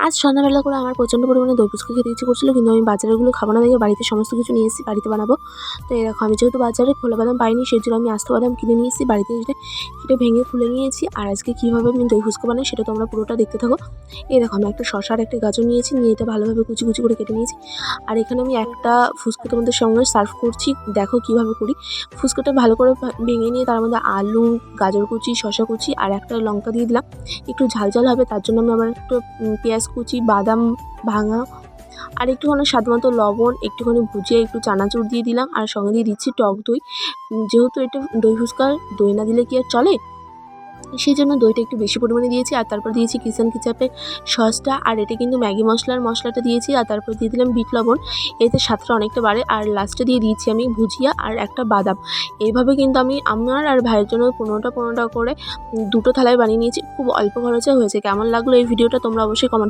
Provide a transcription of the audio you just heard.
আজ সন্ধ্যাবেলা করে আমার প্রচণ্ড পরিমাণে দই ফুচকা খেতে ইচ্ছে করছিল, কিন্তু আমি বাজারেগুলো খাবো না দেখে বাড়িতে সমস্ত কিছু নিয়ে এসেছি, বাড়িতে বানাবো। তো এই দেখো, আমি যেহেতু বাজারে খোলা বাদাম পাইনি, সেই জন্য আমি আস্ত বাদাম কিনে নিয়ে এসেছি, বাড়িতে এসে সেটা ভেঙে খুলে নিয়েছি। আর আজকে কীভাবে আমি দই ফুচকা বানাই সেটা তোমরা পুরোটা দেখতে থাকো। এই দেখো, আমি একটা শসা আর একটা গাজর নিয়েছি, নিয়ে এটা ভালোভাবে কুচি কুচি করে কেটে নিয়েছি। আর এখানে আমি একটা ফুচকা তোমাদের সঙ্গে সার্ভ করছি, দেখো কীভাবে করি। ফুচকাটা ভালো করে ভেঙে নিয়ে তার মধ্যে আলু, গাজর কুচি, শসা কুচি আর একটা লঙ্কা দিয়ে দিলাম। একটু ঝাল ঝাল হবে তার জন্য আমি আবার একটু পেঁয়াজ কুচি, বাদাম ভাঙা আর একটুখানি স্বাদ মতো লবণ, একটুখানি ভুজিয়ে একটু চানাচুর দিয়ে দিলাম। আর সঙ্গে দিয়ে দিচ্ছি টক দই। যেহেতু এটা দই ফুচকা, দই না দিলে কি আর চলে, সেই জন্য দইটা একটু বেশি পরিমাণে দিয়েছি। আর তারপর দিয়েছি কিচেন কিচাপের সসটা, আর এটা কিন্তু ম্যাগি মশলাটা দিয়েছি। আর তারপর দিয়ে দিলাম বিট লবণ, এতে স্বাদটা অনেকটা বাড়ে। আর লাস্টে দিয়ে দিয়েছি আমি ভুজিয়া আর একটা বাদাম। এইভাবে কিন্তু আমি আমার আর ভাইয়ের জন্য 15টা করে দুটো থালায় বানিয়ে নিয়েছি। খুব অল্প খরচে হয়েছে। কেমন লাগলো এই ভিডিওটা তোমরা অবশ্যই কমেন্ট